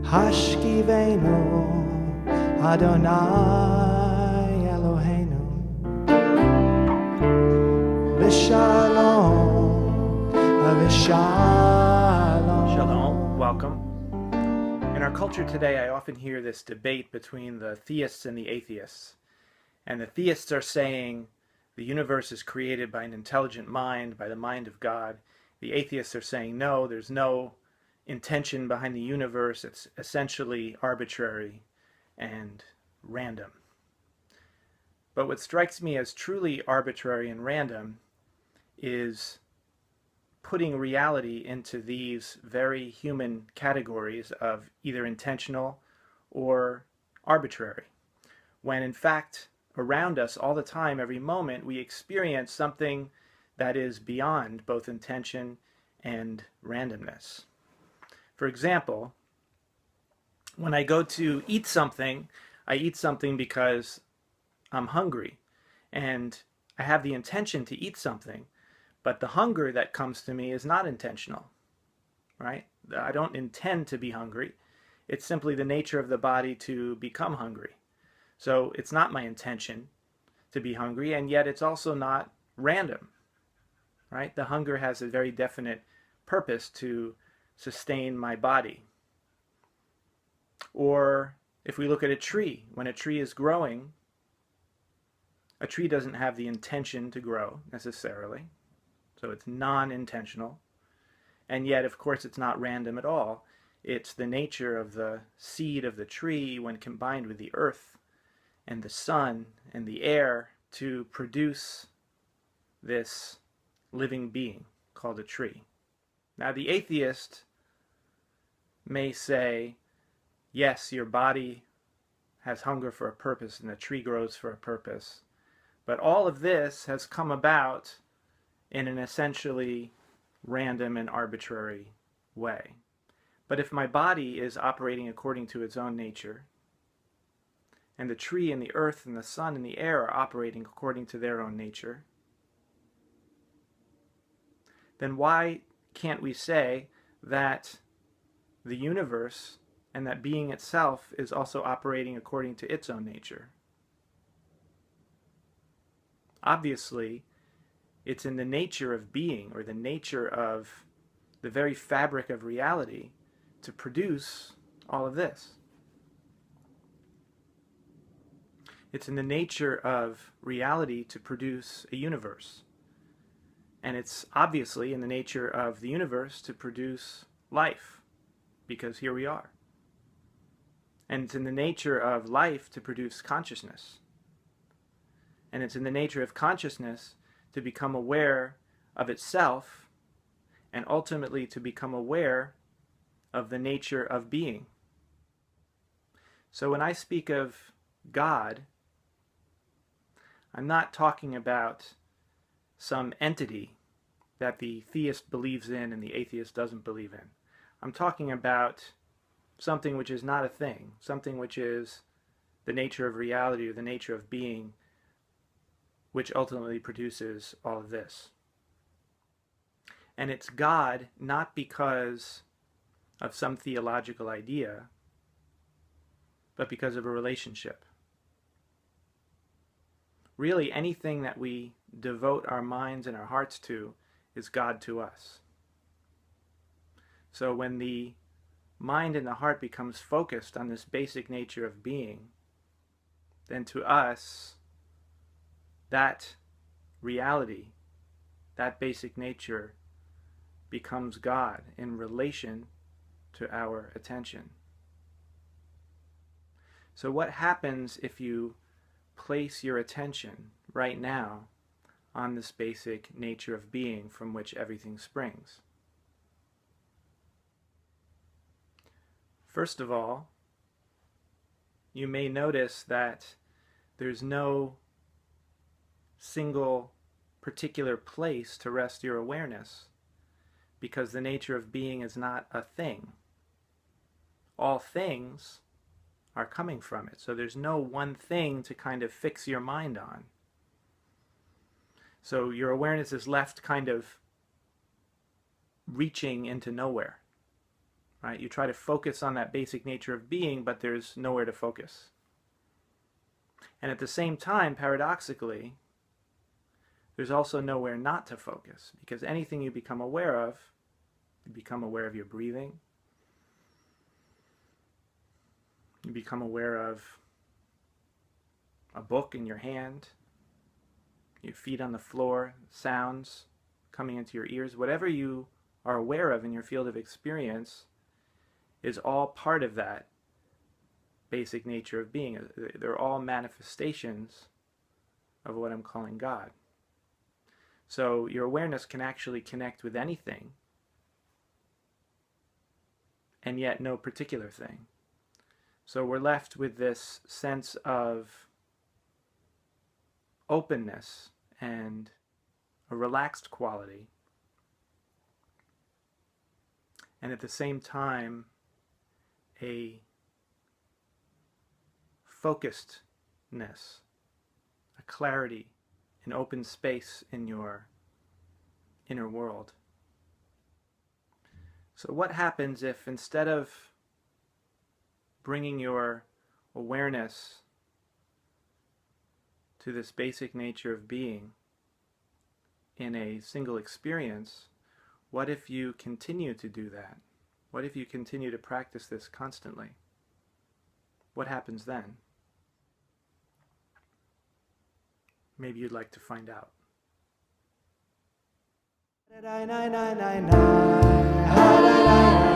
Hashkivenu Adonai Eloheinu V'shalom V'shalom. Shalom, welcome. In our culture today, I often hear this debate between the theists and the atheists. And the theists are saying the universe is created by an intelligent mind, by the mind of God. The atheists are saying no, there's no intention behind the universe. It's essentially arbitrary and random. But what strikes me as truly arbitrary and random is putting reality into these very human categories of either intentional or arbitrary, when in fact around us all the time, every moment, we experience something that is beyond both intention and randomness. For example, when I go to eat something, I eat something because I'm hungry and I have the intention to eat something, but the hunger that comes to me is not intentional, right? I don't intend to be hungry. It's simply the nature of the body to become hungry. So it's not my intention to be hungry, and yet it's also not random, right? The hunger has a very definite purpose to sustain my body. Or if we look at a tree, when a tree is growing, a tree doesn't have the intention to grow necessarily, so it's non-intentional. And yet, of course, it's not random at all. It's the nature of the seed of the tree when combined with the earth and the sun and the air to produce this living being called a tree. Now, the atheist may say, yes, your body has hunger for a purpose and the tree grows for a purpose, but all of this has come about in an essentially random and arbitrary way. But if my body is operating according to its own nature, and the tree and the earth and the sun and the air are operating according to their own nature, then why can't we say that the universe and that being itself is also operating according to its own nature? Obviously, it's in the nature of being, or the nature of the very fabric of reality, to produce all of this. It's in the nature of reality to produce a universe. And it's obviously in the nature of the universe to produce life, because here we are. And it's in the nature of life to produce consciousness. And it's in the nature of consciousness to become aware of itself and ultimately to become aware of the nature of being. So when I speak of God, I'm not talking about some entity that the theist believes in and the atheist doesn't believe in. I'm talking about something which is not a thing, something which is the nature of reality or the nature of being, which ultimately produces all of this. And it's God not because of some theological idea, but because of a relationship. Really, anything that we devote our minds and our hearts to is God to us. So when the mind and the heart becomes focused on this basic nature of being, then to us, that reality, that basic nature, becomes God in relation to our attention. So what happens if you place your attention right now on this basic nature of being from which everything springs? First of all, you may notice that there's no single particular place to rest your awareness, because the nature of being is not a thing. All things are coming from it. So there's no one thing to kind of fix your mind on. So your awareness is left kind of reaching into nowhere. right? You try to focus on that basic nature of being, but there's nowhere to focus. And at the same time, paradoxically, there's also nowhere not to focus, because anything you become aware of, you become aware of your breathing, you become aware of a book in your hand, your feet on the floor, sounds coming into your ears. Whatever you are aware of in your field of experience is all part of that basic nature of being. They're all manifestations of what I'm calling God. So your awareness can actually connect with anything, and yet no particular thing. So we're left with this sense of openness and a relaxed quality, and at the same time a focusedness, a clarity, an open space in your inner world. So what happens if, instead of bringing your awareness to this basic nature of being in a single experience, what if you continue to do that? What if you continue to practice this constantly? What happens then? Maybe you'd like to find out. Da da da da da da da da da da.